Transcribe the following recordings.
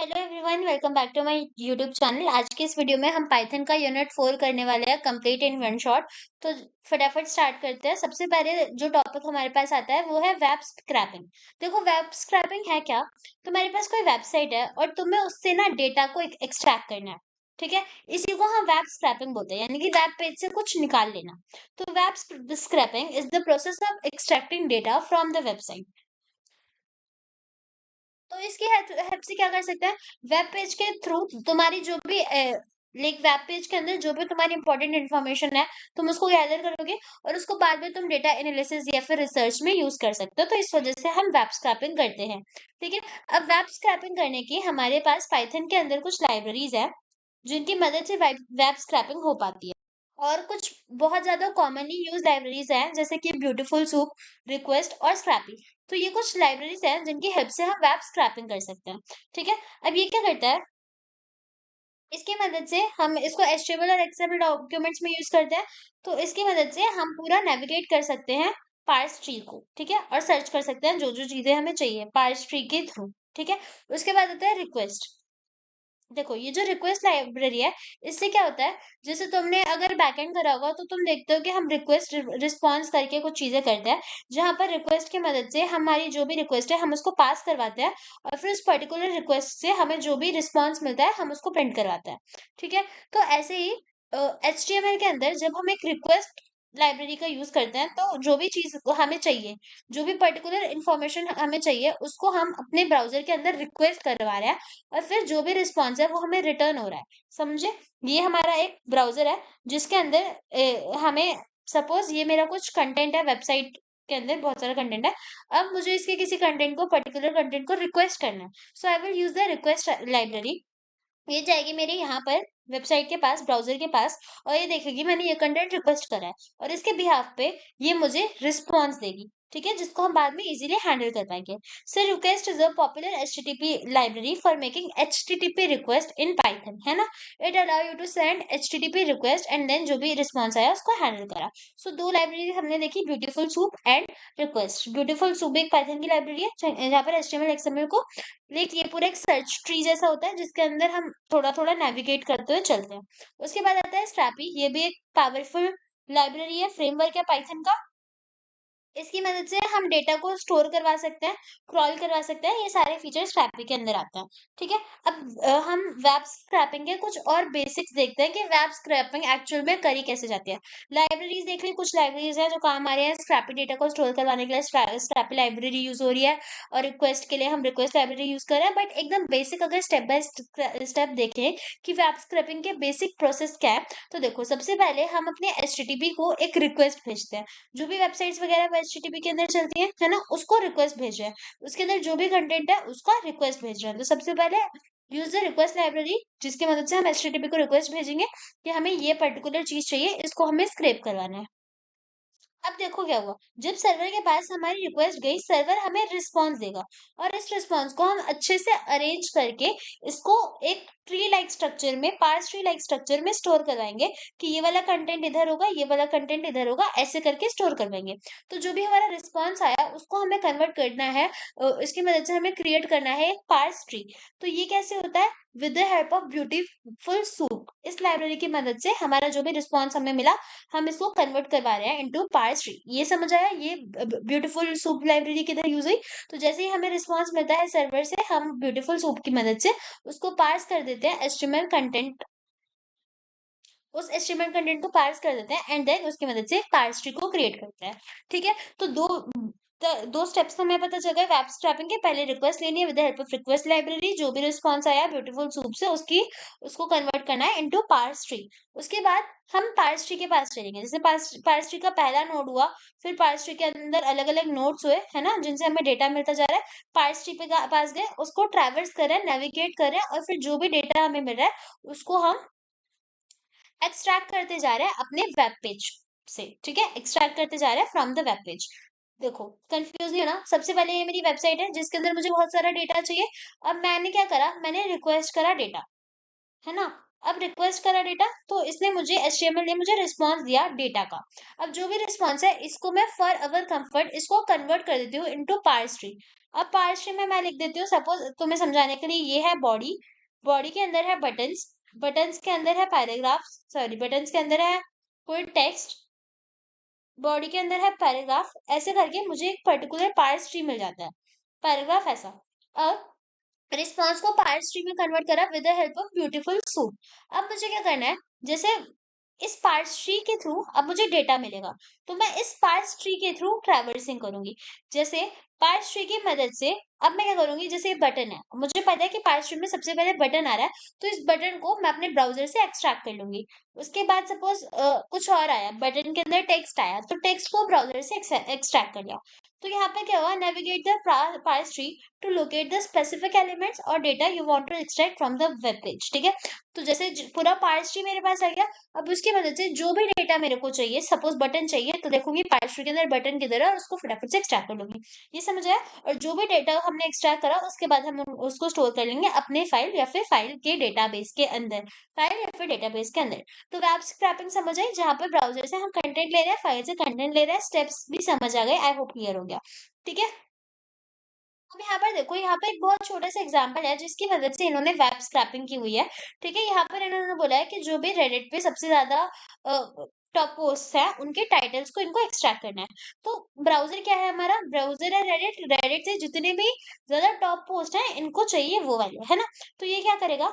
Hello everyone, welcome back to my YouTube channel. आज के इस वीडियो में हम पाइथन का यूनिट 4 करने वाले हैं, कंप्लीट इन वन शॉट। तो फटाफट स्टार्ट करते हैं। सबसे पहले जो टॉपिक हमारे पास आता है वो है वेब स्क्रैपिंग। देखो, वेब स्क्रैपिंग है क्या? तुम्हारे पास कोई वेबसाइट है और तुम्हें उससे ना डेटा को एक्सट्रैक्ट करना है। ठीक है, इसी को हम वेब स्क्रैपिंग बोलते हैं, यानी कि वेब पेज से कुछ निकाल लेना। तो web scrapping is the process of extracting data from the website. तो इसकी हेल्प से क्या कर सकते हैं? वेब पेज के थ्रू तुम्हारी जो भी लाइक वेब पेज के अंदर जो भी तुम्हारी इंपॉर्टेंट इन्फॉर्मेशन है, तुम उसको गैदर करोगे और उसको बाद में तुम डेटा एनालिसिस या फिर रिसर्च में यूज कर सकते हो। तो इस वजह से हम वेब स्क्रैपिंग करते हैं। ठीक है, अब वेब स्क्रैपिंग करने की हमारे पास पाइथन के अंदर कुछ लाइब्रेरीज है जिनकी मदद से वेब स्क्रैपिंग हो पाती है। और कुछ बहुत ज्यादा कॉमनली यूज लाइब्रेरीज हैं, जैसे कि ब्यूटीफुल सूप, रिक्वेस्ट और स्क्रैपी। तो ये कुछ लाइब्रेरीज हैं जिनकी हेल्प से हम वेब स्क्रैपिंग कर सकते हैं। ठीक है, अब ये क्या करता है? इसकी मदद से हम इसको एचटीएमएल और एक्सएमएल डॉक्यूमेंट्स में यूज करते हैं। तो इसकी मदद से हम पूरा नेविगेट कर सकते हैं पार्स ट्री को। ठीक है, और सर्च कर सकते हैं जो जो चीजें हमें चाहिए पार्स ट्री के थ्रू। ठीक है, उसके बाद आता है रिक्वेस्ट। देखो, ये जो रिक्वेस्ट लाइब्रेरी है, इससे क्या होता है? जैसे तुमने अगर बैकएंड करा होगा तो तुम देखते हो कि हम रिक्वेस्ट रिस्पॉन्स करके कुछ चीजें करते हैं, जहां पर रिक्वेस्ट की मदद से हमारी जो भी रिक्वेस्ट है हम उसको पास करवाते हैं और फिर उस पर्टिकुलर रिक्वेस्ट से हमें जो भी रिस्पॉन्स मिलता है हम उसको प्रिंट करवाते हैं। ठीक है, तो ऐसे ही एचटीएमएल के अंदर जब हम एक रिक्वेस्ट लाइब्रेरी का यूज करते हैं, तो जो भी चीज हमें चाहिए, जो भी पर्टिकुलर इंफॉर्मेशन हमें चाहिए, उसको हम अपने ब्राउजर के अंदर रिक्वेस्ट करवा रहे हैं और फिर जो भी रिस्पॉन्स है वो हमें रिटर्न हो रहा है। समझे? ये हमारा एक ब्राउजर है जिसके अंदर हमें सपोज ये मेरा कुछ कंटेंट है, वेबसाइट के अंदर बहुत सारा कंटेंट है। अब मुझे इसके किसी कंटेंट को, पर्टिकुलर कंटेंट को रिक्वेस्ट करना है। So I will use the request library. ये जाएगी मेरे यहाँ पर वेबसाइट के पास, ब्राउजर के पास, और ये देखेगी मैंने ये कंटेंट रिक्वेस्ट करा है और इसके बिहाफ पे ये मुझे रिस्पॉन्स देगी। ठीक है, जिसको हम बाद में इजीली हैंडल कर पाएंगे। So request is a popular HTTP library for making HTTP request in Python, है ना? It allow you to send HTTP request and then जो भी रिस्पॉन्स आया उसको हैंडल करा। सो दो लाइब्रेरी हमने देखी, beautiful soup and request. Beautiful soup एक पाइथन की लाइब्रेरी है जहाँ पर एचटीएमएल एक्सएमएल को, लाइक ये पूरा एक सर्च ट्री जैसा होता है जिसके अंदर हम थोड़ा थोड़ा नेविगेट करते हुए चलते हैं। उसके बाद आता है स्क्रैपी। ये भी एक पावरफुल लाइब्रेरी है, फ्रेमवर्क है पाइथन का। इसकी मदद से हम डेटा को स्टोर करवा सकते हैं, क्रॉल करवा सकते हैं। ये सारे फीचर स्क्रैपी के अंदर आते हैं। ठीक है, अब हम वेब स्क्रैपिंग के कुछ और बेसिक्स देखते हैं कि वेब स्क्रैपिंग एक्चुअल में करी कैसे जाती है। लाइब्रेरीज देख ली, कुछ लाइब्रेरीज हैं जो काम आ रहे हैं स्क्रैपी डेटा को स्टोर करवाने के लिए। स्क्रैपी लाइब्रेरी यूज हो रही है और रिक्वेस्ट के लिए हम रिक्वेस्ट लाइब्रेरी यूज कर रहे हैं। बट एकदम बेसिक अगर स्टेप बाय स्टेप देखें कि वेब स्क्रैपिंग के बेसिक प्रोसेस क्या है, तो देखो, सबसे पहले हम अपने एचटीटीपी को एक रिक्वेस्ट भेजते हैं। जो भी वेबसाइट्स वगैरह एचटीटीपी के अंदर चलती है ना, उसको रिक्वेस्ट भेज रहे हैं। उसके अंदर जो भी कंटेंट है उसका रिक्वेस्ट भेज रहे हैं। तो सबसे पहले यूज द रिक्वेस्ट लाइब्रेरी, जिसकी मदद से हम एचटीटीपी को रिक्वेस्ट भेजेंगे कि हमें ये पर्टिकुलर चीज चाहिए, इसको हमें स्क्रैप करवाना है। अब देखो क्या हुआ, जब सर्वर के पास हमारी रिक्वेस्ट गई, सर्वर हमें रिस्पॉन्स देगा और इस रिस्पॉन्स को हम अच्छे से अरेंज करके इसको एक ट्री लाइक स्ट्रक्चर में, पार्स ट्री लाइक स्ट्रक्चर में स्टोर करवाएंगे कि ये वाला कंटेंट इधर होगा, ये वाला कंटेंट इधर होगा, ऐसे करके स्टोर करवाएंगे। तो जो भी हमारा रिस्पॉन्स आया उसको हमें कन्वर्ट करना है, इसकी मदद से हमें क्रिएट करना है एक पार्स ट्री। तो ये कैसे होता है? With the help of beautiful soup. इस लाइब्रेरी की मदद से हमारा जो भी रिस्पॉन्स हमें मिला, हम इसको कन्वर्ट करवा रहे हैं इनटू पार्स ट्री। ये समझ आया? ये ब्यूटीफुल सूप लाइब्रेरी किधर यूज हुई? तो जैसे ही हमें रिस्पॉन्स मिलता है सर्वर से, हम ब्यूटीफुल सूप की मदद से उसको पार्स कर देते हैं एचटीएमएल कंटेंट, उस एचटीएमएल कंटेंट को पार्स कर देते हैं एंड देन उसकी मदद से पार्स ट्री को क्रिएट करते हैं। ठीक है, तो दो स्टेप्स हमें पता चल गए वेब स्क्रैपिंग के। पहले रिक्वेस्ट लेनी है with the help of request library, जो भी रिस्पॉन्स आया ब्यूटीफुल सूप से उसको कन्वर्ट करना है इनटू पार्स ट्री। उसके बाद हम पार्स ट्री के पास चलेंगे। जैसे पार्स ट्री का पहला नोड हुआ, फिर पार्स ट्री के अंदर अलग अलग नोड्स हुए, है ना, जिनसे हमें डेटा मिलता जा रहा है। पार्स ट्री पे पास गए, उसको ट्रैवर्स कर रहे हैं, नेविगेट कर रहे हैं और फिर जो भी डेटा हमें मिल रहा है उसको हम एक्सट्रैक्ट करते जा रहे हैं अपने वेब पेज से। ठीक है, एक्सट्रैक्ट करते जा रहे हैं फ्रॉम द वेब पेज। देखो, कंफ्यूज नहीं होना। सबसे पहले ये मेरी वेबसाइट है जिसके अंदर मुझे बहुत सारा डेटा चाहिए। अब मैंने क्या करा? मैंने रिक्वेस्ट करा डेटा, है ना? अब रिक्वेस्ट करा डेटा, तो इसने मुझे HTML ने मुझे रिस्पॉन्स दिया डेटा का। अब जो भी रिस्पॉन्स है इसको मैं फॉर अवर कंफर्ट इसको कन्वर्ट कर देती हूँ इनटू पार्स ट्री। अब पार्स ट्री में मैं लिख देती हूँ, सपोज तुम्हें समझाने के लिए, ये है बॉडी, बॉडी के अंदर है बटन्स, बटन्स के अंदर है पैराग्राफ, सॉरी बटन्स के अंदर है कोई टेक्स्ट, बॉडी के अंदर है पैराग्राफ, ऐसे करके मुझे एक पर्टिकुलर पार्स ट्री मिल जाता है, पैराग्राफ ऐसा। अब रिस्पॉन्स को पार्स ट्री में कन्वर्ट करा with the help of beautiful suit. अब मुझे क्या करना है, जैसे इस पार्स ट्री के थ्रू अब मुझे डेटा मिलेगा, तो मैं इस पार्स ट्री के थ्रू ट्रैवर्सिंग करूंगी। जैसे पार्स ट्री की मदद से अब मैं क्या करूंगी, जैसे ये बटन है, मुझे पता है कि पार्स ट्री में सबसे पहले बटन आ रहा है, तो इस बटन को मैं अपने ब्राउजर से एक्सट्रैक्ट कर लूंगी। उसके बाद सपोज कुछ और आया, बटन के अंदर टेक्स्ट आया, तो टेक्स्ट को ब्राउजर से एक्सट्रैक्ट कर लिया। तो यहाँ पे क्या हुआ, navigate the parse tree to locate the specific elements और data you want to extract from the web page. ठीक है, तो जैसे पूरा पार्स ट्री मेरे पास आ गया। अब उसकी मदद से जो भी डेटा मेरे को चाहिए, सपोज बटन चाहिए, तो देखूंगी पार्स ट्री के अंदर बटन किधर है और उसको फटाफट से एक्सट्रैक्ट कर लूंगी। ये समझ आया। और जो भी डेटा हमने एक्सट्रैक्ट करा उसके बाद हम उसको स्टोर कर लेंगे अपने फाइल या फिर फाइल के डेटाबेस के अंदर, फाइल या फिर डेटाबेस के अंदर। तो वेब स्क्रैपिंग समझ आई, जहां पर ब्राउजर से हम कंटेंट ले रहे हैं, फाइल से कंटेंट ले रहे हैं, स्टेप्स भी समझ आ गए, आई होप क्लियर हो गया। ठीक है, अब यहाँ पर देखो, यहाँ पे एक बहुत छोटा सा एग्जांपल है जिसकी मदद से इन्होंने वेब स्क्रैपिंग की हुई है। ठीक है, यहाँ पर इन्होंने बोला है कि जो भी रेडिट पे सबसे ज्यादा टॉप पोस्ट है उनके टाइटल्स को इनको एक्सट्रैक्ट करना है। तो ब्राउजर क्या है, हमारा ब्राउजर है रेडिट, रेडिट से जितने भी ज्यादा टॉप पोस्ट है इनको चाहिए वो वाले, है ना। तो ये क्या करेगा,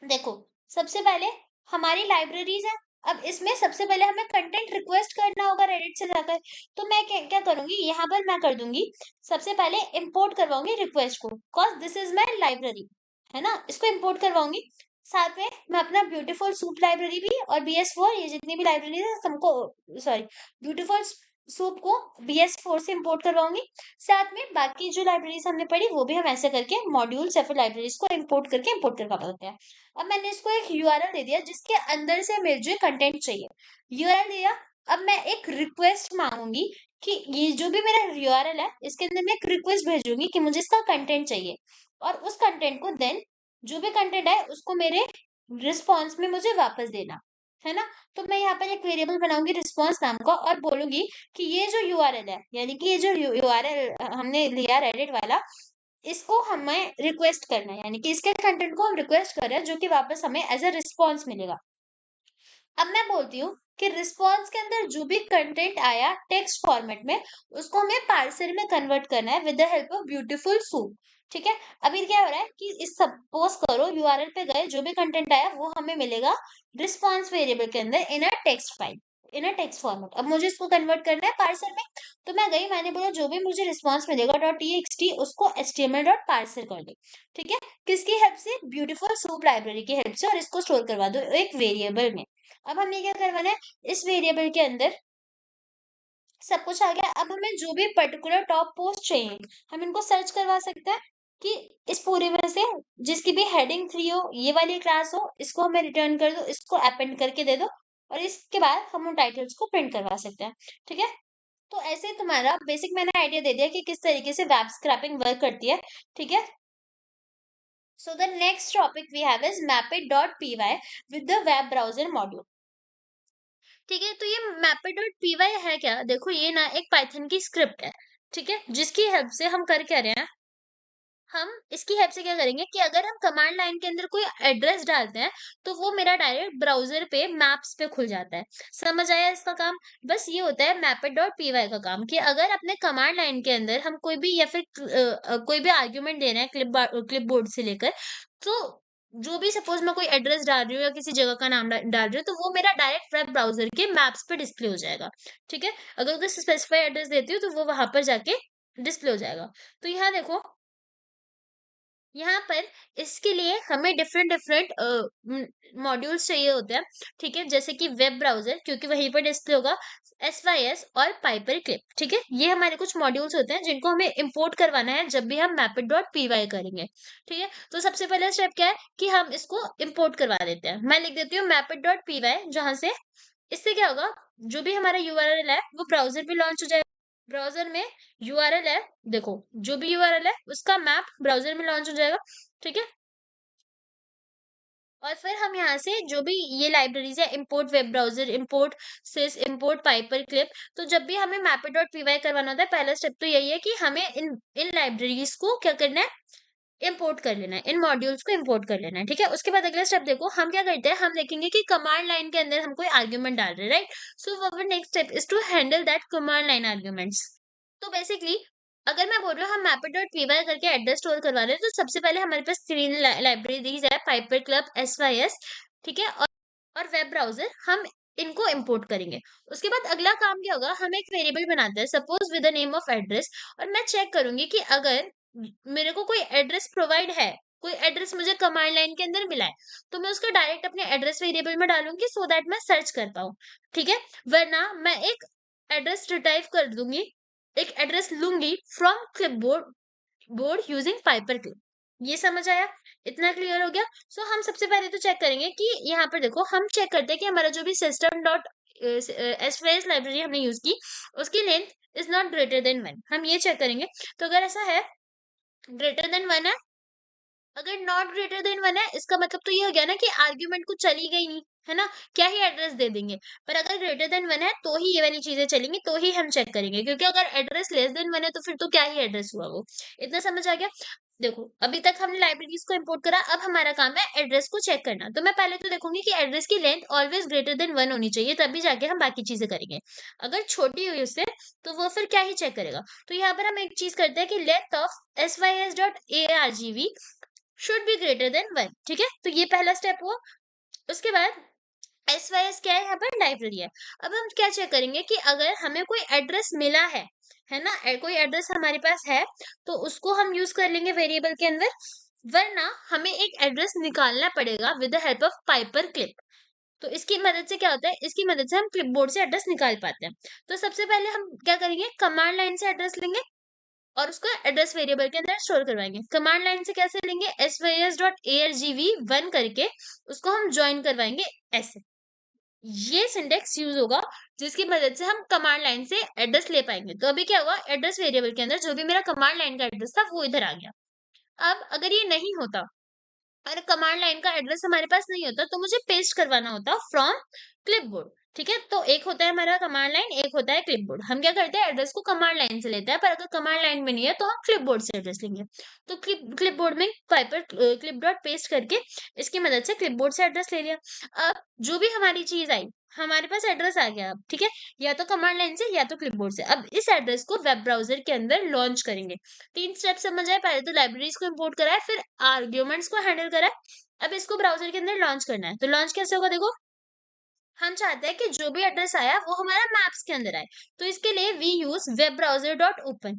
देखो सबसे पहले हमारी लाइब्रेरीज है। अब इसमें सबसे पहले हमें कंटेंट रिक्वेस्ट करना होगा रेडिट से जाकर। तो मैं क्या क्या करूंगी, यहाँ पर मैं कर दूंगी, सबसे पहले इंपोर्ट करवाऊंगी रिक्वेस्ट को, cause this is my library, है ना, इसको इंपोर्ट करवाऊंगी। साथ में मैं अपना ब्यूटीफुल सूप लाइब्रेरी भी और BS4, ये जितनी भी लाइब्रेरी है सबको, सॉरी, ब्यूटीफुल सूप को BS4 से इंपोर्ट करवाऊंगी। साथ में बाकी जो लाइब्रेरीज हमने पढ़ी वो भी हम ऐसे करके मॉड्यूल्स या फिर लाइब्रेरीज को इंपोर्ट करके इंपोर्ट करवा सकते हैं। अब मैंने इसको एक यूआरएल दे दिया जिसके अंदर से मुझे कंटेंट चाहिए, यूआरएल दिया। अब मैं एक रिक्वेस्ट मांगूंगी कि ये जो भी मेरा यूआरएल है इसके अंदर मैं एक रिक्वेस्ट भेजूंगी कि मुझे इसका कंटेंट चाहिए, और उस कंटेंट को देन जो भी कंटेंट है उसको मेरे रिस्पॉन्स में मुझे वापस देना, है ना। तो मैं यहाँ पर एक वेरिएबल बनाऊंगी रिस्पॉन्स नाम का और बोलूंगी कि ये जो यूआरएल है, यानी कि ये जो यूआरएल हमने लिया रेडिट वाला, इसको हमें रिक्वेस्ट करना है, यानी कि इसके कंटेंट को हम रिक्वेस्ट कर रहे हैं जो कि वापस हमें एज अ रिस्पॉन्स मिलेगा। अब मैं बोलती हूँ कि रिस्पॉन्स के अंदर जो भी कंटेंट आया टेक्स्ट फॉर्मेट में, उसको हमें पार्सर में कन्वर्ट करना है with the help of beautiful soup. ठीक है, अभी क्या हो रहा है कि इस सपोज करो यूआरएल पे गए, जो भी कंटेंट आया वो हमें मिलेगा रिस्पॉन्स वेरिएबल के अंदर in a text file, in a text format. अब मुझे इसको कन्वर्ट करना है पार्सर में, तो मैं गई, मैंने बोला जो भी मुझे रिस्पॉन्स मिलेगा .txt उसको HTML डॉट पार्सर कर दे। ठीक है, किसकी हेल्प से, ब्यूटीफुल सूप लाइब्रेरी की हेल्प से, और इसको स्टोर करवा दो एक वेरिएबल में। अब हमें क्या करवाना है, इस वेरिएबल के अंदर सब कुछ आ गया। अब हमें जो भी पर्टिकुलर टॉप पोस्ट चाहिए हम इनको सर्च करवा सकते हैं कि इस पूरे में से जिसकी भी हेडिंग 3 हो, ये वाली क्लास हो, इसको हमें रिटर्न कर दो, इसको अपेंड करके दे दो, और इसके बाद हम उन टाइटल्स को प्रिंट करवा सकते हैं। ठीक है, तो ऐसे तुम्हारा बेसिक मैंने आइडिया दे दिया कि किस तरीके से वेब स्क्रैपिंग वर्क करती है। ठीक है, so the next topic we have is mapit.py with the web browser module। ठीक है, तो ये mapit.py है क्या, देखो ये ना एक पाइथन की स्क्रिप्ट है। ठीक है, जिसकी हेल्प से हम कर क्या रहे हैं, हम इसकी हेल्प से क्या करेंगे कि अगर हम कमांड लाइन के अंदर कोई एड्रेस डालते हैं तो वो मेरा डायरेक्ट ब्राउजर पे मैप्स पे खुल जाता है। समझ आया इसका काम, बस ये होता है mapit.py का काम, कि अगर अपने कमांड लाइन के अंदर हम कोई भी या फिर कोई भी आर्ग्यूमेंट दे रहे हैं क्लिपबोर्ड से लेकर, तो जो भी सपोज मैं कोई एड्रेस डाल रही हूँ या किसी जगह का नाम डाल रही हूँ, तो वो मेरा डायरेक्ट वेब ब्राउजर के मैप्स पे डिस्प्ले हो जाएगा। ठीक है, अगर कोई स्पेसिफाई एड्रेस देती हूँ तो वो वहां पर जाके डिस्प्ले हो जाएगा। तो यहाँ देखो, यहाँ पर इसके लिए हमें डिफरेंट डिफरेंट मॉड्यूल्स चाहिए होते हैं। ठीक है, जैसे कि वेब ब्राउजर, क्योंकि वहीं पर डिस्प्ले होगा, SYS और पाइपर क्लिप। ठीक है, ये हमारे कुछ मॉड्यूल्स होते हैं जिनको हमें इंपोर्ट करवाना है जब भी हम mapit.py करेंगे। ठीक है, तो सबसे पहला स्टेप क्या है कि हम इसको इंपोर्ट करवा देते हैं। मैं लिख देती हूँ mapit.py, जहां से इससे क्या होगा, जो भी हमारा यूआरएल है वो ब्राउजर पे लॉन्च हो जाएगा। ब्राउजर में यूआरएल है, देखो जो भी यूआरएल है उसका मैप ब्राउजर में लॉन्च हो जाएगा। ठीक है, और फिर हम यहाँ से जो भी ये लाइब्रेरीज है, इंपोर्ट वेब ब्राउजर, इंपोर्ट सिस, इंपोर्ट पाइपर क्लिप, तो जब भी हमें mapper.py करवाना होता है, पहला स्टेप तो यही है कि हमें इन इन लाइब्रेरीज को क्या करना है, इंपोर्ट कर लेना है, इन मॉड्यूल्स को इंपोर्ट कर लेना है, ठीक है। उसके बाद अगला स्टेप देखो, हम क्या करते हैं, हम देखेंगे कि कमांड लाइन के अंदर हम कोई आर्ग्यूमेंट डाल रहे हैं, right. So our next step is to handle that command line arguments. तो बेसिकली अगर मैं बोल रही हूँ हम mapper.py करके एड्रेस स्टोर करवा रहे हैं, तो सबसे पहले हमारे पास तीन लाइब्रेरीज है, पाइपर क्लब, SYS, ठीक है, और वेब ब्राउजर, हम इनको इंपोर्ट करेंगे। उसके बाद अगला काम क्या होगा, हम एक वेरिएबल बनाते हैं, suppose with the name of address, और मैं चेक करूंगी कि अगर मेरे को कोई एड्रेस प्रोवाइड है, कोई एड्रेस मुझे कमांड लाइन के अंदर मिला है, तो मैं उसको डायरेक्ट अपने एड्रेस वेरिएबल में डालूंगी, सो दैट मैं सर्च कर पाऊँ, ठीक है। वरना मैं एक एड्रेस रिट्राइव कर दूंगी, एक एड्रेस लूंगी from clipboard using Piper clip. ये समझ आया? इतना क्लियर हो गया? सो हम सबसे पहले तो चेक करेंगे कि यहाँ पर देखो, हम चेक करते हैं कि हमारा जो भी सिस्टम डॉट एसवाईएस लाइब्रेरी हमने यूज की, उसकी length is not greater than 1, हम ये चेक करेंगे। तो अगर ऐसा है, ग्रेटर देन 1 है, अगर नॉट ग्रेटर देन 1 है, इसका मतलब तो ये हो गया ना कि आर्ग्यूमेंट कुछ चली गई नहीं, है ना, क्या ही एड्रेस दे देंगे। पर अगर ग्रेटर देन 1 है तो ही ये वाली चीजें चलेंगी, तो ही हम चेक करेंगे, क्योंकि अगर एड्रेस लेस देन 1 है तो फिर तो क्या ही एड्रेस हुआ वो। इतना समझ आ गया? देखो, अभी तक हमने लाइब्रेरीज को इंपोर्ट करा, अब हमारा काम है एड्रेस को चेक करना। तो मैं पहले तो देखूंगी कि एड्रेस की लेंथ ऑलवेज ग्रेटर देन 1 होनी चाहिए, तभी जाके हम बाकी चीजें करेंगे। अगर छोटी हुई उससे, तो वो फिर क्या ही चेक करेगा। तो यहाँ पर हम एक चीज करते हैं कि length of sys.argv should be greater than 1, ठीक है। तो ये पहला स्टेप हुआ। उसके बाद SYS क्या है, यहाँ पर लाइब्रेरी है। अब हम क्या चेक करेंगे कि अगर हमें कोई एड्रेस मिला है ना, कोई एड्रेस हमारे पास है, तो उसको हम यूज कर लेंगे वेरिएबल के अंदर। वरना हमें एक एड्रेस निकालना पड़ेगा with the help of Piper clip. तो इसकी मदद से क्या होता है, इसकी मदद से हम क्लिपबोर्ड से एड्रेस निकाल पाते हैं। तो सबसे पहले हम क्या करेंगे, कमांड लाइन से एड्रेस लेंगे और उसको एड्रेस वेरिएबल के अंदर स्टोर करवाएंगे। कमांड लाइन से कैसे लेंगे, sys.argv1 करके उसको हम ज्वाइन करवाएंगे ऐसे। ये सिंटेक्स यूज होगा जिसकी मदद से हम कमांड लाइन से एड्रेस ले पाएंगे। तो अभी क्या हुआ, एड्रेस वेरिएबल के अंदर जो भी मेरा कमांड लाइन का एड्रेस था वो इधर आ गया। अब अगर ये नहीं होता, अगर कमांड लाइन का एड्रेस हमारे पास नहीं होता, तो मुझे पेस्ट करवाना होता फ्रॉम क्लिपबोर्ड, ठीक है। तो एक होता है हमारा कमांड लाइन, एक होता है क्लिपबोर्ड। हम क्या करते हैं, एड्रेस को कमांड लाइन से लेते हैं, पर अगर कमांड लाइन में नहीं है तो हम क्लिपबोर्ड से एड्रेस लेंगे। तो क्लिपबोर्ड में पाइपर क्लिप डॉट पेस्ट करके इसकी मदद से क्लिपबोर्ड से एड्रेस ले लिया। अब जो भी हमारी चीज आई, हमारे पास एड्रेस आ गया अब, ठीक है, या तो कमांड लाइन से या तो क्लिपबोर्ड से। अब इस एड्रेस को वेब ब्राउजर के अंदर लॉन्च करेंगे। तीन स्टेप समझ आए, पहले तो लाइब्रेरीज को इंपोर्ट करा है, फिर आर्ग्यूमेंट्स को हैंडल करा है, अब इसको ब्राउजर के अंदर लॉन्च करना है। तो लॉन्च कैसे होगा, देखो, हम चाहते हैं कि जो भी एड्रेस आया वो हमारा मैप्स के अंदर आए। तो इसके लिए we use web browser dot open,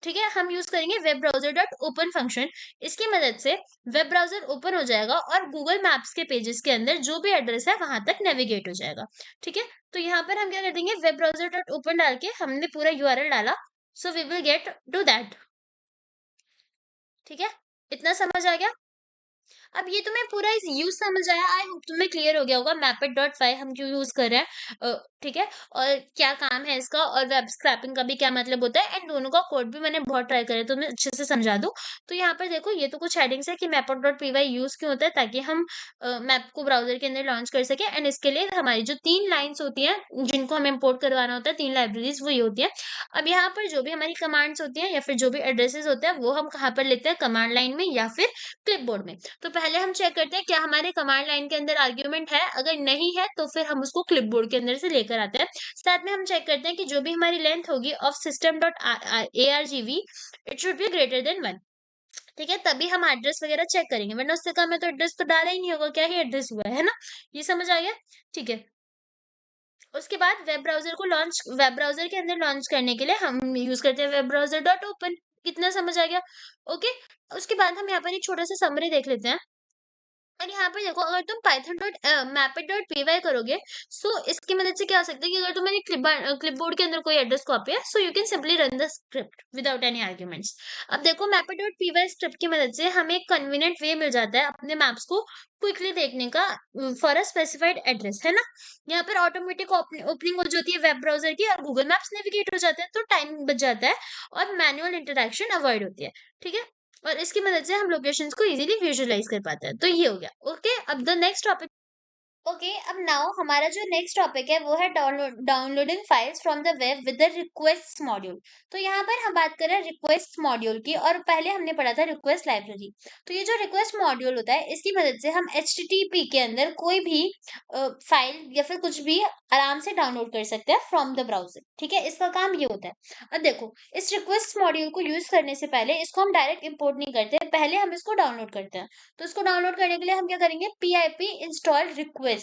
ठीक है, हम यूज करेंगे web browser dot open function. इसकी मदद से वेब ब्राउजर ओपन हो जाएगा और गूगल मैप्स के पेजेस के अंदर जो भी एड्रेस है वहां तक नेविगेट हो जाएगा, ठीक है। तो यहाँ पर हम क्या कर देंगे, वेब ब्राउजर डॉट ओपन डाल के हमने पूरा यूआरएल डाला, so we will get to that, ठीक है। इतना समझ आ गया? अब ये तुम्हें पूरा इस यूज समझ आया, आई होप तुम्हें क्लियर हो गया होगा mapit.py हम क्यों यूज कर रहे हैं, ठीक है, और क्या काम है इसका, और वेब स्क्रैपिंग का भी क्या मतलब होता है, एंड दोनों का कोड भी मैंने बहुत ट्राई करे तो मैं अच्छे से समझा दूं। तो यहाँ पर देखो, ये तो कुछ हेडिंग्स है कि mapit.py यूज क्यों होता है, ताकि हम मैप को ब्राउजर के अंदर लॉन्च कर सके, एंड इसके लिए हमारी जो 3 लाइन्स होती हैं जिनको हमें इम्पोर्ट करवाना होता है, 3 लाइब्रेरीज वो ये होती है। अब यहाँ पर जो भी हमारी कमांड्स होती हैं या फिर जो भी एड्रेसेस होते हैं वो हम कहाँ पर लेते हैं, कमांड लाइन में या फिर क्लिपबोर्ड में। तो पहले हम चेक करते हैं क्या हमारे कमांड लाइन के अंदर आर्ग्यूमेंट है, अगर नहीं है तो फिर हम उसको क्लिपबोर्ड के अंदर से लेकर आते हैं। साथ में हम चेक करते हैं कि जो भी हमारी लेंथ होगी of system dot argv it should be greater than 1, ठीक है, तभी हम एड्रेस वगैरह चेक करेंगे, वरना उससे कम है तो एड्रेस तो डाला ही नहीं होगा, क्या ही एड्रेस हुआ है ना। ये समझ आ गया? ठीक है। उसके बाद वेब ब्राउजर के अंदर लॉन्च करने के लिए हम यूज करते हैं वेब ब्राउजर डॉट ओपन। कितना समझ आ गया? ओके। उसके बाद हम यहाँ पर एक छोटा सा समरी देख लेते हैं। और यहाँ पे देखो, अगर तुम पाइथन डॉट मैपिट डॉट पी करोगे, सो इसकी मदद से क्या हो सकता है कि अगर तुम्हारी क्लिपबोर्ड के अंदर कोई एड्रेस कॉपी है, so you can simply run the script without any arguments. अब देखो, मैपिट डॉट पी स्क्रिप्ट की मदद से हमें एक कन्वीनियंट वे मिल जाता है अपने मैप्स को क्विकली देखने का फॉर अ स्पेसिफाइड एड्रेस, है ना। यहाँ पर ऑटोमेटिक ओपनिंग हो जाती है वेब ब्राउजर की और गूगल मैप्स नेविगेट हो जाते हैं, तो टाइम बच जाता है और मैनुअल इंटरेक्शन अवॉइड होती है, ठीक है। और इसकी मदद से हम लोकेशंस को इजीली विजुअलाइज कर पाते हैं। तो ये हो गया। ओके, अब द नेक्स्ट टॉपिक। ओके, अब नाउ हमारा जो नेक्स्ट टॉपिक है वो है downloading files from the web with the request module. तो यहाँ पर हम बात कर रहे हैं रिक्वेस्ट मॉड्यूल की, और पहले हमने पढ़ा था रिक्वेस्ट लाइब्रेरी। तो ये जो रिक्वेस्ट मॉड्यूल होता है, इसकी मदद से हम एचटीटीपी के अंदर कोई भी फाइल या फिर कुछ भी आराम से डाउनलोड कर सकते हैं फ्रॉम द ब्राउजर। ठीक है, इसका काम ये होता है। अब देखो, इस रिक्वेस्ट मॉड्यूल को यूज करने से पहले इसको हम डायरेक्ट इंपोर्ट नहीं करते, पहले हम इसको डाउनलोड करते हैं। तो इसको डाउनलोड करने के लिए हम क्या करेंगे, pip इंस्टॉल रिक्वेस्ट,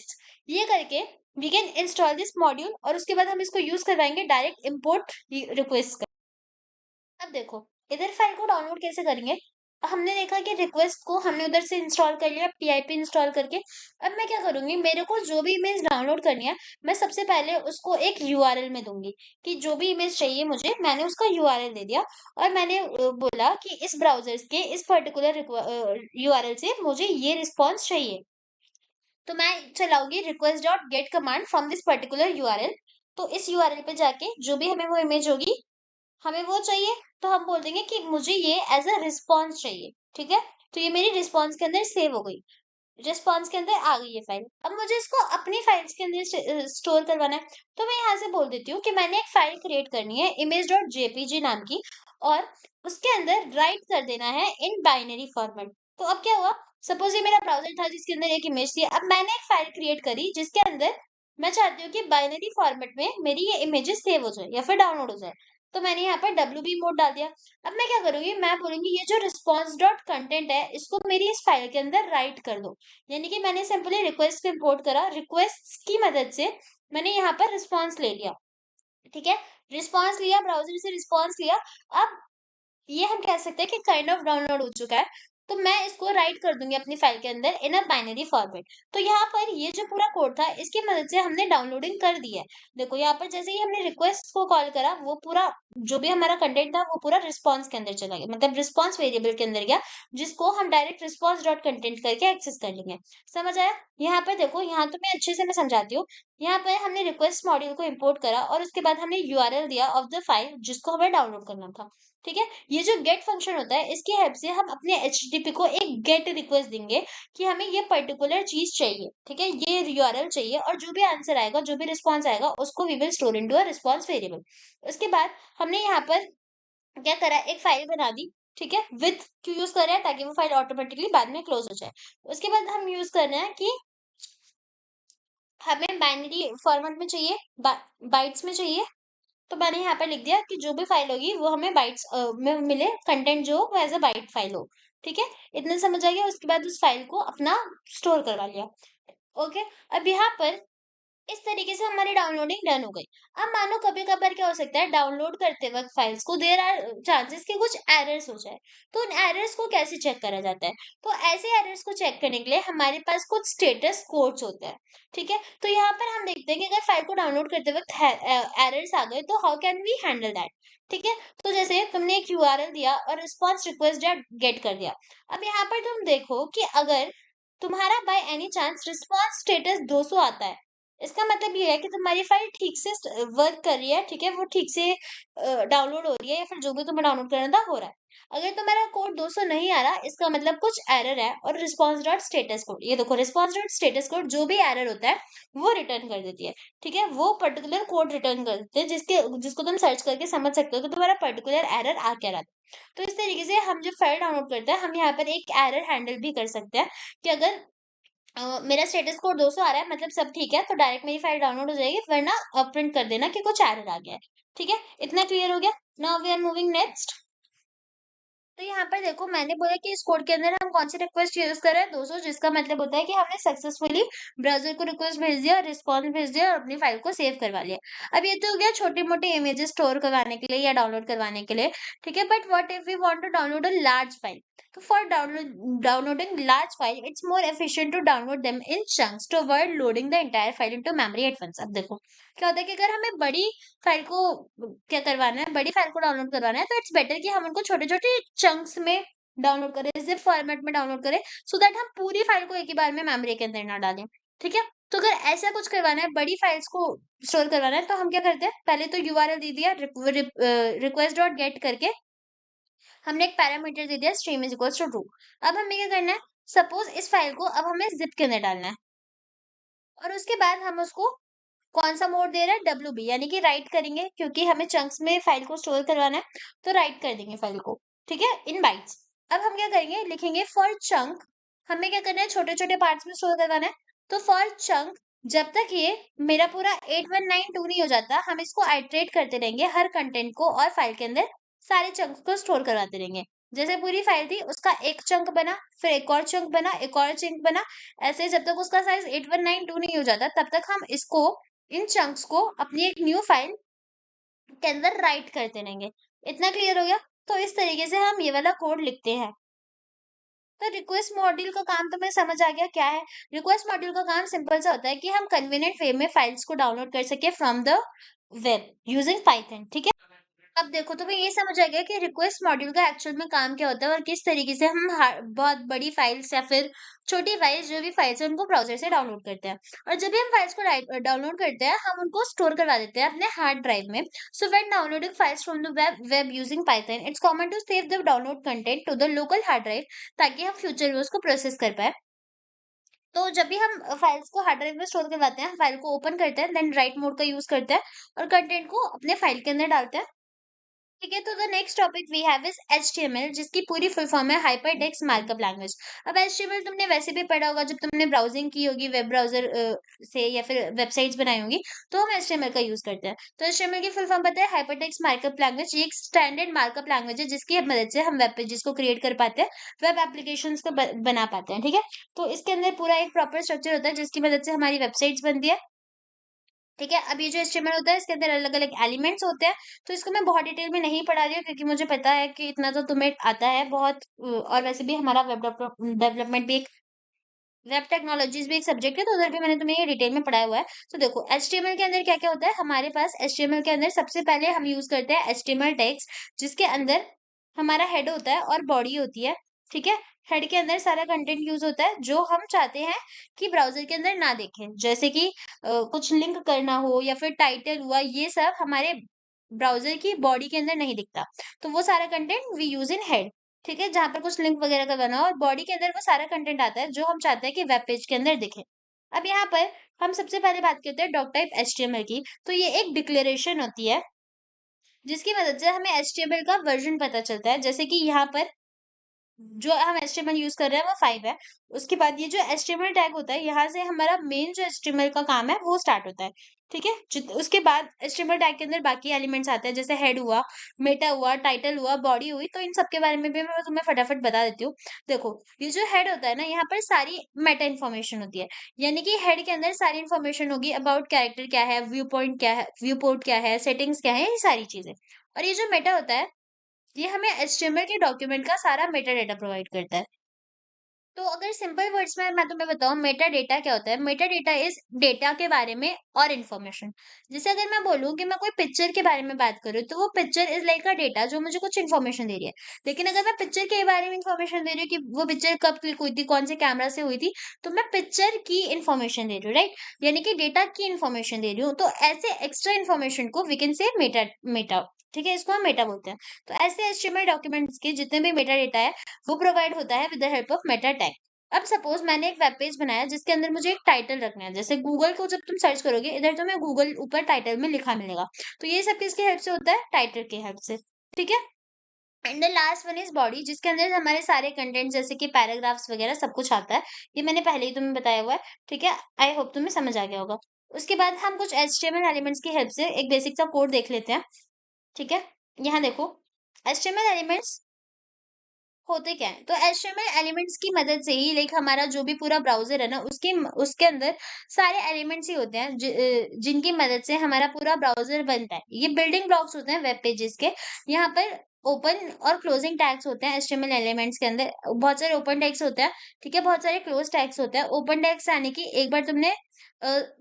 ये करके we can install this module, और उसके बाद हम इसको यूज करवाएंगे डायरेक्ट इंपोर्ट रिक्वेस्ट का। अब देखो, इधर फाइल को डाउनलोड कैसे करेंगे। हमने देखा कि रिक्वेस्ट को हमने उधर से इंस्टॉल कर लिया pip इंस्टॉल करके। अब मैं क्या करूंगी, मेरे को जो भी इमेज डाउनलोड करनी है, मैं सबसे पहले उसको एक यूआरएल में दूंगी, कि जो भी इमेज चाहिए मुझे, मैंने उसका यूआरएल दे दिया, और मैंने बोला कि इस ब्राउजर के इस पर्टिकुलर यूआरएल से मुझे ये रिस्पॉन्स चाहिए। तो मैं चलाऊंगी request dot get command from this particular URL. तो इस यूआरएल पे जाके जो भी हमें वो इमेज होगी, हमें वो चाहिए, तो हम बोल देंगे कि मुझे ये एज अ रिस्पॉन्स चाहिए। ठीक है, तो ये मेरी रिस्पॉन्स के अंदर सेव हो गई, रिस्पॉन्स के अंदर आ गई ये फाइल। अब मुझे इसको अपनी फाइल्स के अंदर स्टोर करवाना है, तो मैं यहाँ से बोल देती हूँ कि मैंने एक फाइल क्रिएट करनी है इमेज डॉट जेपीजी नाम की, और उसके अंदर राइट कर देना है इन बाइनरी फॉर्मेट। तो अब क्या हुआ, सपोज ये मेरा ब्राउजर था जिसके अंदर एक इमेज थी, अब मैंने एक फाइल क्रिएट करी जिसके अंदर मैं चाहती हूँ कि बाइनरी फॉर्मेट में मेरी ये इमेजेस सेव हो जाए या फिर डाउनलोड हो जाए। तो मैंने यहाँ पर WB मोड डाल दिया। अब मैं क्या करूंगी, मैं बोलूंगी ये जो रिस्पॉन्स डॉट कंटेंट है, इसको मेरी इस फाइल के अंदर राइट कर दो। यानी कि मैंने सिंपली रिक्वेस्ट को इंपोर्ट करा, रिक्वेस्ट की मदद से मैंने यहाँ पर रिस्पॉन्स ले लिया। ठीक है, रिस्पॉन्स लिया, ब्राउजर से रिस्पॉन्स लिया। अब ये हम कह सकते हैं कि काइंड ऑफ डाउनलोड हो चुका है। तो मैं इसको राइट कर दूंगी अपनी फाइल के अंदर इन अ बाइनरी फॉर्मेट। तो यहाँ पर ये जो पूरा कोड था, इसकी मदद से हमने डाउनलोडिंग कर दी है। देखो यहाँ पर जैसे ही हमने रिक्वेस्ट को कॉल करा, वो पूरा जो भी हमारा कंटेंट था वो पूरा रिस्पॉन्स के अंदर चला गया, मतलब रिस्पॉन्स वेरिएबल के अंदर गया, जिसको हम डायरेक्ट रिस्पॉन्स डॉट कंटेंट करके एक्सेस कर लेंगे। समझ आया। यहाँ पर देखो, यहाँ तो मैं अच्छे से मैं समझाती हूँ। यहाँ पर हमने रिक्वेस्ट मॉड्यूल को इम्पोर्ट करा, और उसके बाद हमने यूआरएल दिया ऑफ द फाइल जिसको हमें डाउनलोड करना था। ठीक है, ये जो गेट फंक्शन होता है, इसकी हेल्प से हम अपने एचटीटीपी को एक गेट रिक्वेस्ट देंगे कि हमें ये पर्टिकुलर चीज चाहिए। ठीक है, ये यूआरएल चाहिए, और जो भी आंसर आएगा, जो भी रिस्पॉन्स आएगा, उसको we will store into a response variable. उसके बाद हमने यहाँ पर क्या करा, एक फाइल बना दी। ठीक है, विथ क्यों यूज कर रहे हैं, ताकि वो फाइल ऑटोमेटिकली बाद में क्लोज हो जाए। उसके बाद हम यूज कर रहे हैं कि हमें बाइनरी फॉर्मेट में चाहिए, बाइट्स में चाहिए। तो मैंने यहाँ पे लिख दिया कि जो भी फाइल होगी वो हमें बाइट्स में मिले, कंटेंट जो हो वो एज अ बाइट फाइल हो। ठीक है, इतना समझ आ गया। उसके बाद उस फाइल को अपना स्टोर करवा लिया। ओके, अब यहाँ पर इस तरीके से हमारी डाउनलोडिंग डन हो गई। अब मानो कभी कभार क्या हो सकता है, डाउनलोड करते वक्त फाइल्स को देर आर चांसेस कि कुछ एरर्स हो जाए। तो उन एरर्स को कैसे चेक करा जाता है, तो ऐसे एरर्स को चेक करने के लिए हमारे पास कुछ स्टेटस कोड्स होते हैं। ठीक है, तो यहाँ पर हम देखते हैं कि अगर फाइल को डाउनलोड करते वक्त एरर्स आ गए, तो how can we handle that. ठीक है, तो जैसे तुमने एक यूआरएल दिया और रिस्पॉन्स रिक्वेस्ट गेट कर दिया। अब यहाँ पर तुम देखो कि अगर तुम्हारा by any chance response status 200 आता है, इसका मतलब ये है कि तुम्हारी फाइल ठीक से वर्क कर रही है। ठीक है, वो ठीक से डाउनलोड हो रही है, या फिर जो भी तुम्हें डाउनलोड करना था हो रहा है। अगर तुम्हारा कोड 200 नहीं आ रहा, इसका मतलब कुछ एरर है। और रिस्पॉन्स डॉट स्टेटस कोड, ये देखो, रिस्पॉन्स डॉट स्टेटस कोड जो भी एरर होता है वो रिटर्न कर देती है। ठीक है, वो पर्टिकुलर कोड रिटर्न कर देते हैं जिसको तुम सर्च करके समझ सकते हो कि तुम्हारा पर्टिकुलर एरर आ क्या रहा था। तो इस तरीके से हम जब फाइल डाउनलोड करते हैं, हम यहाँ पर एक एरर हैंडल भी कर सकते हैं कि अगर मेरा स्टेटस कोड 200 आ रहा है, मतलब सब ठीक है, तो डायरेक्ट मेरी फाइल डाउनलोड हो जाएगी, वरना प्रिंट कर देना कि कुछ एरर आ गया है। ठीक है, इतना क्लियर हो गया। Now we are moving next. तो यहाँ पर देखो, मैंने बोला कि इस कोड के अंदर हम कौन सी रिक्वेस्ट यूज कर रहे हैं, 200, जिसका मतलब होता है कि हमने सक्सेसफुली ब्राउजर को रिक्वेस्ट भेज दिया, रिस्पॉन्स भेज दिया, और अपनी फाइल को सेव करवा लिया। अब ये तो हो गया छोटे मोटे इमेजेस स्टोर करवाने के लिए या डाउनलोड करवाने के लिए। ठीक है, but what if we want to download a large file. तो for downloading large file, it's more efficient to download them in chunks to avoid loading the entire file into memory at once. अब देखो क्या होता है कि अगर हमें बड़ी फाइल को क्या करवाना है, बड़ी फाइल को डाउनलोड करवाना है, तो इट्स बेटर कि हम उनको छोटे छोटे चंक्स में डाउनलोड करें, जिप फॉर्मेट में डाउनलोड करें, सो दैट हम पूरी फाइल को एक ही बार में मेमोरी के अंदर ना डालें। ठीक है, तो अगर ऐसा कुछ करवाना है, बड़ी फाइल्स को स्टोर करवाना है, तो हम क्या करते हैं, पहले तो यूआरएल दे दिया रिक्वेस्ट डॉट गेट करके, हमने एक पैरामीटर दे दिया stream is equals to true. अब हमें क्या करना है, सपोज इस फाइल को अब हमें जिप के अंदर डालना है, और उसके बाद हम उसको कौन सा मोड दे रहा है, डब्ल्यू बी, यानी कि राइट करेंगे, क्योंकि हमें चंक्स में फाइल को स्टोर करवाना है, तो राइट कर देंगे फाइल को, ठीक है, इन बाइट्स। अब हम क्या करेंगे, लिखेंगे फॉर चंक, हमें क्या करना है, छोटे छोटे पार्ट्स में स्टोर करवाना है, तो फॉर चंक, जब तक ये मेरा पूरा 8192 नहीं हो जाता, हम इसको आइटरेट करते रहेंगे हर कंटेंट को, और फाइल के अंदर सारे चंक्स को स्टोर करवाते रहेंगे। जैसे पूरी फाइल थी, उसका एक चंक बना, फिर एक और चंक बना, एक और चंक बना, ऐसे जब तक उसका साइज 8192 नहीं हो जाता, तब तक हम इसको, इन चंक्स को अपनी एक न्यू फाइल के अंदर राइट करते रहेंगे। इतना क्लियर हो गया? तो इस तरीके से हम ये वाला कोड लिखते हैं। तो रिक्वेस्ट मॉड्यूल का काम तुम्हें समझ आ गया क्या है? रिक्वेस्ट मॉड्यूल का काम सिंपल सा होता है कि हम कन्वीनियंट वे में फाइल्स को डाउनलोड कर सके from the web using Python, ठीक है? अब देखो तुम्हें ये समझ आ गया कि रिक्वेस्ट मॉड्यूल का एक्चुअल में काम क्या होता है, और किस तरीके से हम बहुत बड़ी फाइल्स या फिर छोटी फाइल्स, जो भी फाइल्स है, उनको ब्राउजर से डाउनलोड करते हैं। और जब भी हम फाइल्स को डाउनलोड करते हैं, हम उनको स्टोर करवा देते हैं अपने हार्ड ड्राइव में। So when downloading files from the web using Python, it's common to save the download content to the local hard drive, ताकि हम फ्यूचर में उसको प्रोसेस कर पाए। तो जब भी हम फाइल्स को हार्ड ड्राइव में स्टोर करवाते हैं, फाइल को ओपन करते हैं, देन राइट मोड का यूज करते हैं, और कंटेंट को अपने फाइल के अंदर डालते हैं। ठीक है, तो the next topic we have is HTML, जिसकी पूरी फुल फॉर्म है हाइपरटेक्स्ट मार्कअप लैंग्वेज। अब एचटीएमएल तुमने वैसे भी पढ़ा होगा, जब तुमने ब्राउजिंग की होगी वेब ब्राउजर से, या फिर वेबसाइट्स बनाई होंगी, तो हम एचटीएमएल का यूज करते हैं। तो एचटीएमएल की फुल फॉर्म पता है, हाइपरटेक्स्ट मार्कअप लैंग्वेज। ये एक स्टैंडर्ड मार्कअप लैंग्वेज है, जिसकी मदद से हम वेब पेजेस को क्रिएट कर पाते हैं, वेब एप्लीकेशंस को बना पाते हैं, ठीक है। तो इसके अंदर पूरा एक प्रॉपर स्ट्रक्चर होता है, जिसकी मदद से हमारी वेबसाइट्स बनती है, ठीक है। अब ये जो एचटीएमएल होता है, इसके अंदर अलग-अलग एलिमेंट्स होते हैं, तो इसको मैं बहुत डिटेल में नहीं पढ़ा रही हूँ, क्योंकि मुझे पता है कि इतना तो तुम्हें आता है बहुत, और वैसे भी हमारा वेब डेवलपमेंट भी एक, वेब टेक्नोलॉजीज भी एक सब्जेक्ट है, तो उधर भी मैंने तुम्हें ये डिटेल में पढ़ाया हुआ है। तो देखो एचटीएमएल के अंदर क्या-क्या होता है, हमारे पास एचटीएमएल के अंदर सबसे पहले हम यूज़ करते हैं एचटीएमएल टैग्स, जिसके अंदर हमारा हेड होता है और बॉडी होती है, ठीक है। हेड के अंदर सारा कंटेंट यूज़ होता है, जो हम चाहते हैं कि ब्राउज़र के अंदर ना देखें। जैसे कि कुछ लिंक करना हो, या फिर टाइटल हुआ, ये सब हमारे ब्राउज़र की बॉडी के अंदर नहीं दिखता। तो वो सारा content we use in head, ठीक है? जहाँ पर कुछ लिंक वगैरह का बना हो, और बॉडी के अंदर वो सारा कंटेंट आता है, जो हम चाहते हैं कि वेब पेज के अंदर दिखे। अब यहाँ पर हम सबसे पहले बात करते हैं डॉक टाइप एचटीएमएल की। तो ये एक डिक्लेरेशन होती है, जिसकी मदद से हमें एचटीएमएल का वर्ज़न पता चलता है। जैसे कि यहाँ पर जो हम एचटीएमएल यूज़ कर रहे हैं वो 5 है। उसके बाद ये जो एचटीएमएल टैग होता है, यहाँ से हमारा मेन जो एचटीएमएल का काम है वो स्टार्ट होता है, ठीक है? उसके बाद एचटीएमएल टैग के अंदर बाकी एलिमेंट्स आते हैं, जैसे हेड हुआ, मेटा हुआ, टाइटल हुआ, बॉडी हुई, तो इन सब के बारे में भी मैं तुम्हें फटाफट बता देती हूँ। देखो, ये जो हेड होता है ना, यहाँ पर सारी मेटा इन्फॉर्मेशन होती है, यानी कि हेड के अंदर सारी इन्फॉर्मेशन होगी अबाउट कैरेक्टर क्या है, व्यू पॉइंट क्या है, व्यू पोर्ट क्या है, सेटिंग्स क्या है, ये सारी चीज़ें। और ये जो मेटा होता है, ये हमें एचटीएमएल के डॉक्यूमेंट का सारा मेटा डेटा प्रोवाइड करता है। तो अगर सिंपल वर्ड्स में मैं तुम्हें बताऊँ, मेटा डेटा क्या होता है? मेटा डेटा इज़ डेटा के बारे में और इन्फॉर्मेशन। जैसे अगर मैं बोलूँ कि मैं कोई पिक्चर के बारे में बात करूँ, तो वो picture is like a data, जो मुझे कुछ इन्फॉर्मेशन दे रही है। लेकिन अगर मैं पिक्चर के बारे में इन्फॉर्मेशन दे रही हूँ कि वो पिक्चर कब क्लिक हुई थी, कौन से कैमरा से हुई थी, तो मैं पिक्चर की इन्फॉर्मेशन दे रही हूँ, राइट? यानी कि डेटा की इन्फॉर्मेशन दे रही हूँ। तो ऐसे एक्स्ट्रा इन्फॉर्मेशन को we can say meta meta, ठीक है? इसको हम मेटा बोलते हैं। तो ऐसे एचटीएमएल डॉक्यूमेंट्स के जितने भी मेटा डेटा है, वो प्रोवाइड होता है with the help of Meta tag. अब सपोज मैंने एक वेब पेज बनाया, जिसके अंदर मुझे एक टाइटल रखना है। जैसे गूगल को जब तुम सर्च करोगे, इधर तुम्हें गूगल ऊपर टाइटल में लिखा मिलेगा। तो ये सब किसकी हेल्प से होता है? टाइटल की हेल्प से, ठीक है। And the last one is body, जिसके अंदर हमारे सारे कंटेंट, जैसे कि पैराग्राफ्स वगैरह सब कुछ आता है। ये मैंने पहले ही तुम्हें बताया हुआ है, ठीक है। आई होप तुम्हें समझ आ गया होगा। उसके बाद हम कुछ एचटीएमएल एलिमेंट्स की हेल्प से एक बेसिक सा कोड देख लेते हैं, ठीक है। यहाँ देखो, एचटीएमएल एलिमेंट्स होते क्या है? तो एचटीएमएल एलिमेंट्स की मदद से ही, लाइक हमारा जो भी पूरा ब्राउज़र है ना, उसके अंदर सारे एलिमेंट्स ही होते हैं, जिनकी मदद से हमारा पूरा ब्राउज़र बनता है। ये बिल्डिंग ब्लॉक्स होते हैं वेब पेजेस के। यहाँ पर ओपन और क्लोजिंग टैग्स होते हैं एचटीएमएल एलिमेंट्स के अंदर। बहुत सारे ओपन टैग्स होते हैं, ठीक है, बहुत सारे क्लोज टैग्स होते हैं। ओपन टैग्स यानी कि एक बार तुमने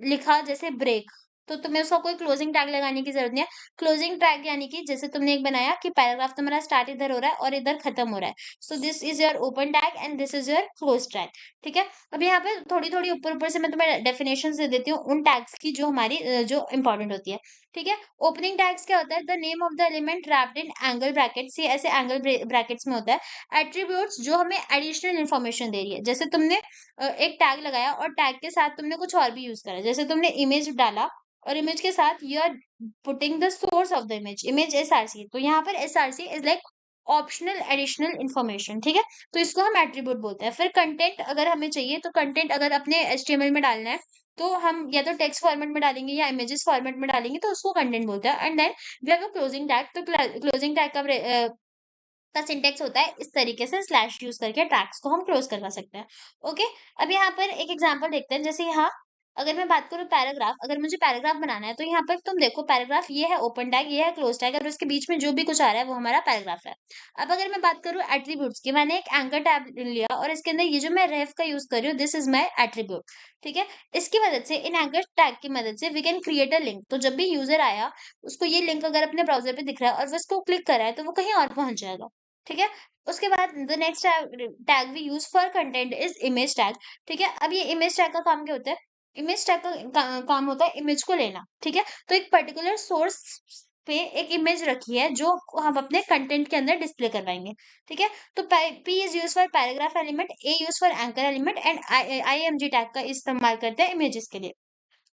लिखा, जैसे ब्रेक, तो तुम्हें उसका कोई क्लोजिंग टैग लगाने की जरूरत नहीं है। क्लोजिंग टैग यानी कि जैसे तुमने एक बनाया कि पैराग्राफ तुम्हारा स्टार्ट इधर हो रहा है और इधर खत्म हो रहा है, so this is your open tag and this is your close tag. ठीक है, अब यहाँ पे थोड़ी थोड़ी ऊपर ऊपर से मैं तुम्हें डेफिनेशन दे देती हूँ उन टैग्स की जो हमारी जो इंपॉर्टेंट होती है। ठीक है, ओपनिंग टैग्स क्या होता है? The name of the element wrapped in angle brackets, ये ऐसे एंगल ब्रैकेट्स में होता है। एट्रीब्यूट्स जो हमें एडिशनल इन्फॉर्मेशन दे रही है, जैसे तुमने एक टैग लगाया और टैग के साथ तुमने कुछ और भी यूज करा, जैसे तुमने इमेज डाला और इमेज के साथ you are putting the source of the image SRC, तो यहाँ पर SRC is like optional additional information. ठीक है, तो इसको हम एट्रीब्यूट बोलते हैं। फिर कंटेंट अगर हमें चाहिए, तो कंटेंट अगर अपने एचटीएमएल में डालना है तो हम या तो टेक्स्ट फॉर्मेट में डालेंगे या इमेजेस फॉर्मेट में डालेंगे, तो उसको कंटेंट बोलते हैं। And then we have a closing tag, तो क्लोजिंग टैग का सिंटेक्स होता है इस तरीके से, स्लैश यूज करके टैग्स को हम क्लोज करवा सकते हैं। ओके, अब यहाँ पर एक एग्जांपल देखते हैं। जैसे यहाँ अगर मैं बात करूँ पैराग्राफ, अगर मुझे पैराग्राफ बनाना है तो यहाँ पर तुम देखो पैराग्राफ ये है ओपन टैग, ये है क्लोज टैग, और उसके बीच में जो भी कुछ आ रहा है वो हमारा पैराग्राफ है। अब अगर मैं बात करूँ एट्रीब्यूट्स की, मैंने एक एंकर टैब लिया और इसके अंदर ये जो मैं रेफ का यूज कर रही हूँ, दिस इज माई एट्रीब्यूट। ठीक है, इसकी मदद से, इन एंकर टैग की मदद से we can create a link. तो जब भी यूजर आया, उसको ये लिंक अगर अपने ब्राउजर पे दिख रहा है और वो इसको क्लिक कर रहा है, तो वो कहीं और पहुंच जाएगा। ठीक है, उसके बाद the next tag we use for content is image tag. ठीक है, अब ये इमेज टैग का काम क्या होता है? इमेज टैग का काम होता है इमेज को लेना। ठीक है, तो एक पर्टिकुलर सोर्स पे एक इमेज रखी है जो हम अपने कंटेंट के अंदर डिस्प्ले करवाएंगे। ठीक है, तो P is use for paragraph element, A use for anchor element, and I M G tag का इस्तेमाल करते हैं इमेजेस के लिए।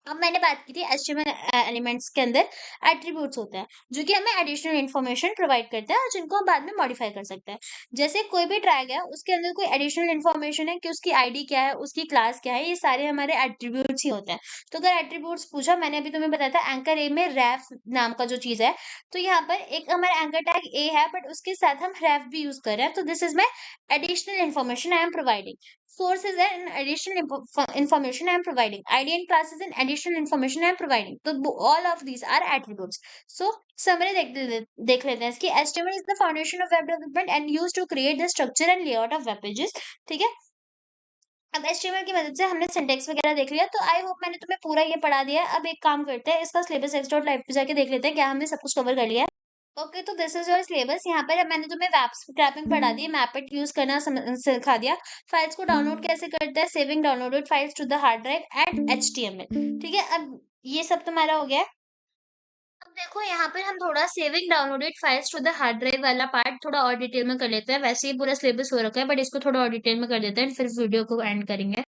अब मैंने बात की थी एचटीएमएल एलिमेंट्स के अंदर एट्रीब्यूट्स होते हैं जो कि हमें एडिशनल इन्फॉर्मेशन प्रोवाइड करते हैं और जिनको हम बाद में मॉडिफाई कर सकते हैं। जैसे कोई भी टैग है, उसके अंदर कोई एडिशनल इन्फॉर्मेशन है कि उसकी आईडी क्या है, उसकी क्लास क्या है, ये सारे हमारे एट्रीब्यूट्स ही होते हैं। तो अगर एट्रीब्यूट्स पूछा, मैंने अभी तुम्हें बताया था एंकर ए में रैफ नाम का जो चीज है, तो यहाँ पर एक हमारा एंकर टैग ए है बट उसके साथ हम रैफ भी यूज कर रहे हैं, तो this is my additional information I am providing. Source is an additional information I am providing. ID and class is an additional information I am providing. So all of these are attributes. So summary देख लेते हैं इसकी। HTML is the foundation of web development and used to create the structure and layout of web pages. ठीक है, अब HTML की मदद से हमने सिंटेक्स वगैरह देख लिया, तो आई होप मैंने तुम्हें पूरा ये पढ़ा दिया है। अब एक काम करते हैं, इसका सिलेबस x.live पे जाके देख लेते हैं क्या हमने सब कुछ कवर कर लिया है। ओके, तो दिस इज योर सिलेबस। यहाँ पर अब मैंने तुम्हें वेब स्क्रैपिंग पढ़ा दी, मैपेट यूज करना सिखा दिया, फाइल्स को डाउनलोड कैसे करते हैं, saving downloaded files to the hard drive and HTML। ठीक है, अब ये सब तुम्हारा हो गया है। अब देखो यहाँ पर हम थोड़ा saving downloaded files to the hard drive वाला पार्ट थोड़ा और डिटेल में कर लेते हैं। वैसे ही पूरा सिलेबस हो रखा है बट इसको थोड़ा और डिटेल में कर देते हैं, फिर वीडियो को एंड करेंगे।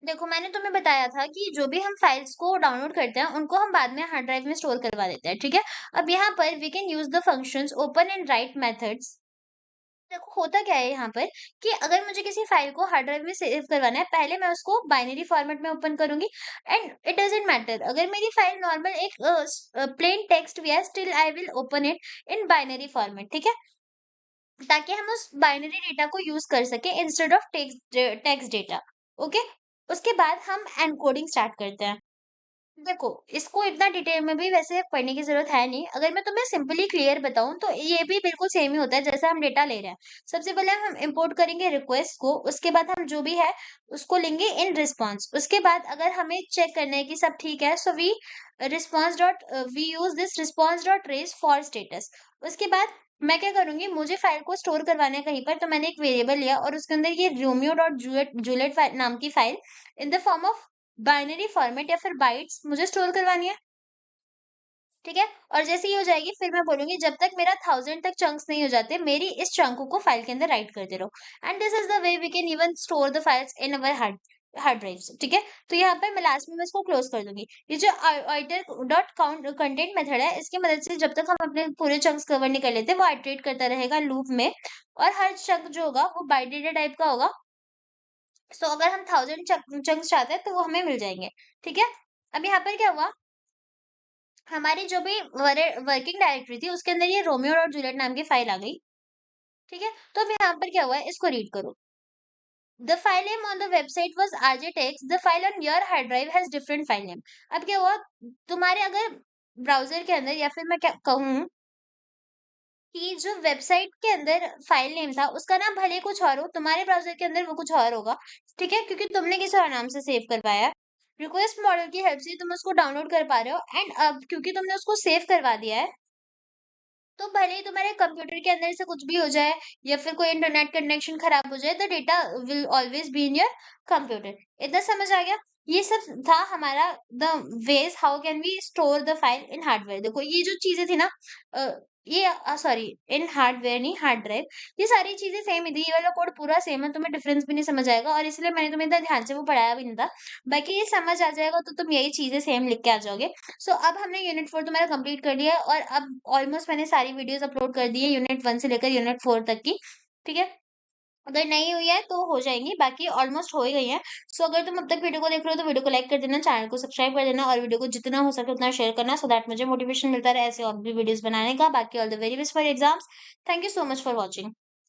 देखो मैंने तुम्हें बताया था कि जो भी हम फाइल्स को डाउनलोड करते हैं उनको हम बाद में हार्ड ड्राइव में स्टोर करवा देते हैं। ठीक है, अब यहाँ पर we can use the functions open and write methods. देखो होता क्या है यहाँ पर कि अगर मुझे किसी फाइल को हार्ड ड्राइव में सेव करवाना है, पहले मैं उसको बाइनरी फॉर्मेट में ओपन करूंगी। एंड इट डजेंट मैटर अगर मेरी फाइल नॉर्मल एक प्लेन टेक्स्ट भी है, still I will open it in binary format. ठीक है, ताकि हम उस बाइनरी डेटा को यूज कर सके instead of text data. Okay, उसके बाद हम एनकोडिंग स्टार्ट करते हैं। देखो इसको इतना डिटेल में भी वैसे पढ़ने की जरूरत है नहीं, अगर मैं तुम्हें सिंपली क्लियर बताऊं तो ये भी बिल्कुल सेम ही होता है जैसे हम डेटा ले रहे हैं। सबसे पहले हम इंपोर्ट करेंगे रिक्वेस्ट को, उसके बाद हम जो भी है उसको लेंगे इन रिस्पॉन्स। उसके बाद अगर हमें चेक करना है कि सब ठीक है, so we use this response dot raise for status. उसके बाद मैं क्या करूंगी, मुझे फाइल को स्टोर करवाना है कहीं पर, तो मैंने एक वेरिएबल लिया और उसके अंदर ये रोमियो डॉट जूलियट नाम की file in the form of binary format या फिर बाइट्स मुझे स्टोर करवानी है। ठीक है, और जैसे ही हो जाएगी फिर मैं बोलूंगी जब तक मेरा 1000 तक चंक्स नहीं हो जाते, मेरी इस चंक को फाइल के अंदर राइट करते रहो। And this is the way we can even store the files in our hard drives. ठीक है, तो यहाँ पर मैं लास्ट में इसको क्लोज कर दूंगी। ये जो आइटर डॉट काउंट कंटेंट मेथड है, इसकी मदद से जब तक हम अपने पूरे चंक्स कवर नहीं कर लेते, वो आइटरेट करता रहेगा लूप में, और हर चंक जो होगा वो बाइट डेटा टाइप का होगा। सो अगर हम 1000 चंक्स चाहते हैं तो वो हमें मिल जाएंगे। ठीक है, अब यहाँ पर क्या हुआ, हमारी जो भी वर्किंग डायरेक्टरी थी उसके अंदर ये रोमियो और जूलियट नाम की फाइल आ गई। ठीक है, तो अब यहाँ पर क्या हुआ है इसको रीड करो। The file name on the website was rjtext, the file on your hard drive has different file name. अब क्या हुआ, तुम्हारे अगर ब्राउजर के अंदर, या फिर मैं क्या कहूँ कि जो वेबसाइट के अंदर फाइल नेम था उसका नाम भले कुछ और हो, तुम्हारे ब्राउजर के अंदर वो कुछ और होगा। ठीक है, क्योंकि तुमने किसी और नाम से सेव करवाया है। रिक्वेस्ट मॉडल की हेल्प से तुम उसको डाउनलोड कर पा रहे हो एंड अब क्योंकि तुमने उसको सेव करवा दिया है, तो भले ही तुम्हारे कंप्यूटर के अंदर से कुछ भी हो जाए या फिर कोई इंटरनेट कनेक्शन खराब हो जाए, the data will always be in your computer. इतना समझ आ गया? ये सब था हमारा the ways how can we store the file in hardware. देखो ये जो चीजें थी ना, अ, ये सॉरी, इन हार्डवेयर नहीं, हार्ड ड्राइव, ये सारी चीजें सेम ही थी। ये वाला कोड पूरा सेम है, तुम्हें डिफरेंस भी नहीं समझ आएगा और इसलिए मैंने तुम्हें इतना ध्यान से वो पढ़ाया भी नहीं था। बाकी ये समझ आ जाएगा तो तुम यही चीजें सेम लिख के आ जाओगे। सो अब हमने यूनिट 4 तुम्हारा कंप्लीट कर लिया है और अब ऑलमोस्ट मैंने सारी वीडियोस अपलोड कर दी है यूनिट 1 से लेकर यूनिट 4 तक की। ठीक है? अगर नहीं हुई है तो हो जाएंगी, बाकी ऑलमोस्ट हो ही गई है। सो अगर तुम अब तक वीडियो को देख रहे हो तो वीडियो को लाइक कर देना, चैनल को सब्सक्राइब कर देना और वीडियो को जितना हो सके उतना शेयर करना, सो दैट मुझे मोटिवेशन मिलता रहे ऐसे और भी वीडियोस बनाने का। बाकी all the very best for exams. Thank you so much for watching.